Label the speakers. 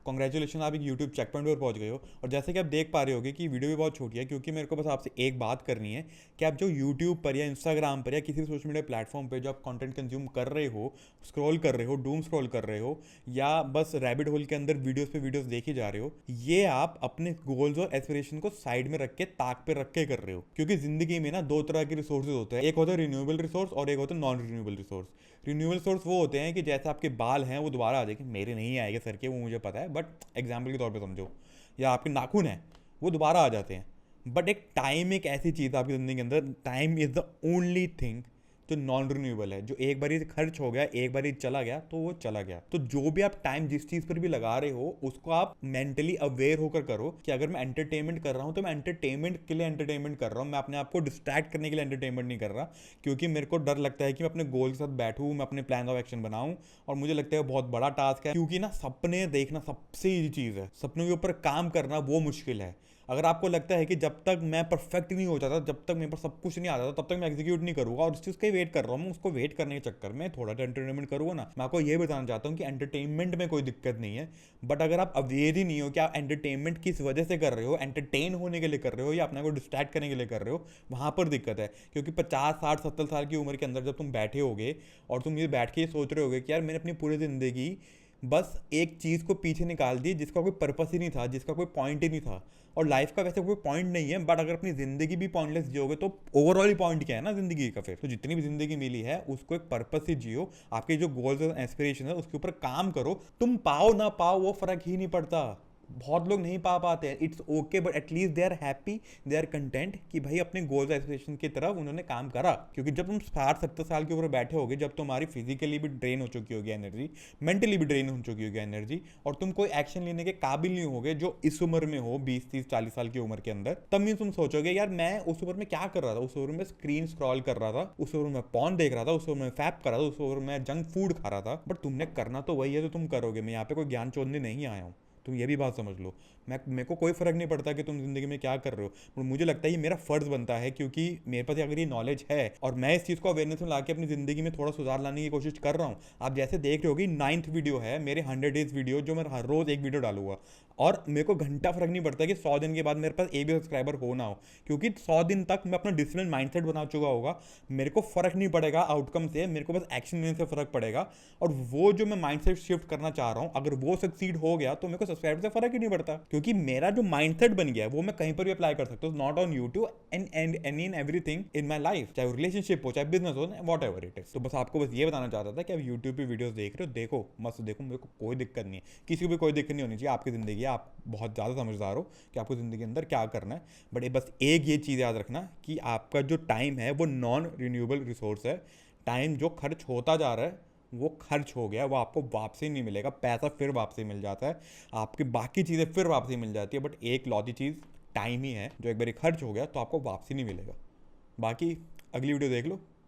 Speaker 1: Congratulation, आप एक YouTube check point पर पहुंच गए हो। और जैसे कि आप देख पा रहे होगे कि वीडियो भी बहुत छोटी है, क्योंकि मेरे को बस आपसे एक बात करनी है कि आप जो यूट्यूब पर या इंस्टाग्राम पर या किसी भी सोशल मीडिया प्लेटफॉर्म पर जो आप कंटेंट कंज्यूम कर रहे हो, स्क्रॉल कर रहे हो, डूम स्क्रॉल कर रहे हो, या बस रैबिट होल के अंदर वीडियोस पे वीडियोस देखे जा रहे हो, ये आप अपने गोल्स और एस्पिरेशन को साइड में रख के, ताक पे रख के कर रहे हो। क्योंकि जिंदगी में ना दो तरह के रिसोर्सेज होते हैं, एक होता है रिन्यूएबल रिसोर्स और एक होता है non renewable resource. Renewable resource वो होते हैं कि जैसे आपके बाल हैं वो दोबारा आ जाएंगे, मेरे नहीं आएंगे सर के, वो मुझे पता है, बट एग्जाम्पल के तौर पर समझो। या आपके नाखून हैं वो दोबारा आ जाते हैं। बट एक टाइम एक ऐसी चीज़ है आपकी ज़िंदगी के अंदर, time is the only thing जो नॉन रिन्यूएबल है, जो एक बार ही खर्च हो गया, एक बार ही चला गया तो वो चला गया। तो जो भी आप टाइम जिस चीज़ पर भी लगा रहे हो उसको आप मेंटली अवेयर होकर करो कि अगर मैं एंटरटेनमेंट कर रहा हूँ तो मैं एंटरटेनमेंट के लिए एंटरटेनमेंट कर रहा हूँ, मैं अपने आप को डिस्ट्रैक्ट करने के लिए एंटरटेनमेंट नहीं कर रहा। क्योंकि मेरे को डर लगता है कि मैं अपने गोल के साथ बैठूँ, मैं अपने प्लान ऑफ एक्शन बनाऊँ, और मुझे लगता है बहुत बड़ा टास्क है। क्योंकि ना सपने देखना सबसे ईजी चीज़ है, सपनों के ऊपर काम करना वो मुश्किल है। अगर आपको लगता है कि जब तक मैं परफेक्ट नहीं हो जाता, जब तक मेरे पास सब कुछ नहीं आ जाता, तब तक मैं एग्जीक्यूट नहीं करूंगा, और उस चीज़ का ही वेट कर रहा हूँ, उसको वेट करने के चक्कर में थोड़ा एंटरटेनमेंट करूँगा ना। मैं आपको ये बताना चाहता हूँ कि एंटरटेनमेंट में कोई दिक्कत नहीं है, बट अगर आप अवेयर ही नहीं हो कि आप एंटरटेनमेंट किस वजह से कर रहे हो, एंटरटेन होने के लिए कर रहे हो या अपने को डिस्ट्रैक्ट करने के लिए कर रहे हो, वहाँ पर दिक्कत है। क्योंकि 50 60 70 साल की उम्र के अंदर जब तुम बैठे होगे और तुम ये बैठ के ये सोच रहे होगे कि यार मैंने अपनी पूरी ज़िंदगी बस एक चीज़ को पीछे निकाल दी जिसका कोई पर्पस ही नहीं था, जिसका कोई पॉइंट ही नहीं था। और लाइफ का वैसे कोई पॉइंट नहीं है, बट अगर अपनी ज़िंदगी भी पॉइंटलेस जियोगे तो ओवरऑल ही पॉइंट क्या है ना ज़िंदगी का। फिर तो जितनी भी ज़िंदगी मिली है उसको एक पर्पस से जियो, आपके जो गोल्स और एस्पिरेशन है उसके ऊपर काम करो। तुम पाओ ना पाओ वो फ़र्क ही नहीं पड़ता। बहुत लोग नहीं पा पाते हैं, it's okay, but at least they are happy, they are content कि भाई अपने गोल्स एस्पिरेशन की तरफ उन्होंने काम करा। क्योंकि जब तुम 60 70 साल के ऊपर बैठे होगे, जब तुम्हारी फिजिकली भी ड्रेन हो चुकी होगी एनर्जी, मेंटली भी ड्रेन हो चुकी होगी एनर्जी, और तुम कोई एक्शन लेने के काबिल नहीं होगे जो इस उम्र में हो, 20 30 40 साल की उम्र के अंदर, तब भी तुम सोचोगे यार मैं उस उम्र में क्या कर रहा था, उस उम्र में स्क्रीन स्क्रॉल कर रहा था, उस उम्र में पॉर्न देख रहा था, उस उम्र में फैप कर रहा था, उस उम्र में जंक फूड खा रहा था। बट तुमने करना तो वही है जो तुम करोगे। मैं यहाँ पे कोई ज्ञान चोदने नहीं आया हूँ, तुम ये भी बात समझ लो। मेरे को कोई फ़र्क नहीं पड़ता कि तुम ज़िंदगी में क्या कर रहे हो, पर मुझे लगता है ये मेरा फ़र्ज़ बनता है, क्योंकि मेरे पास अगर ये नॉलेज है और मैं इस चीज़ को अवेयरनेस में ला के अपनी ज़िंदगी में थोड़ा सुधार लाने की कोशिश कर रहा हूँ। आप जैसे देख रहे हो कि 9th वीडियो है मेरे 100 डेज़ वीडियो, जो मैं हर रोज़ एक वीडियो डालूंगा, और मेरे को घंटा फ़र्क नहीं पड़ता कि 100 दिन के बाद मेरे पास एक भी सब्सक्राइबर हो ना हो, क्योंकि 100 दिन तक मैं अपना डिसिप्लिन माइंडसेट बना चुका होगा। मेरे को फ़र्क नहीं पड़ेगा आउटकम से, मेरे को बस एक्शन लेने से फ़र्क पड़ेगा। और वो जो मैं माइंडसेट शिफ्ट करना चाह रहा हूँ, अगर वो सक्सीड हो गया तो मेरे को सब्सक्राइबर से फ़र्क ही नहीं पड़ता, क्योंकि मेरा जो माइंडसेट बन गया है वो मैं कहीं पर भी अप्लाई कर सकता हूँ, not on YouTube and any and everything in my life, चाहे रिलेशनशिप हो, चाहे बिजनेस हो, वॉट एवर इट इज। तो बस आपको बस ये बताना चाहता था कि आप यूट्यूब पे वीडियोस देख रहे हो, देखो, मस्त देखो, मेरे को कोई दिक्कत नहीं है, किसी को भी कोई दिक्कत नहीं होनी चाहिए। आपकी ज़िंदगी है, आप बहुत ज़्यादा समझदार हो कि आपको ज़िंदगी के अंदर क्या करना है। बट बस एक ये चीज़ याद रखना कि आपका जो टाइम है वो नॉन रिन्यूएबल रिसोर्स है। टाइम जो खर्च होता जा रहा है वो खर्च हो गया, वो आपको वापसी नहीं मिलेगा। पैसा फिर वापसी मिल जाता है, आपकी बाकी चीज़ें फिर वापसी मिल जाती है, बट एक लौती चीज़ टाइम ही है जो एक बार खर्च हो गया तो आपको वापसी नहीं मिलेगा। बाकी अगली वीडियो देख लो।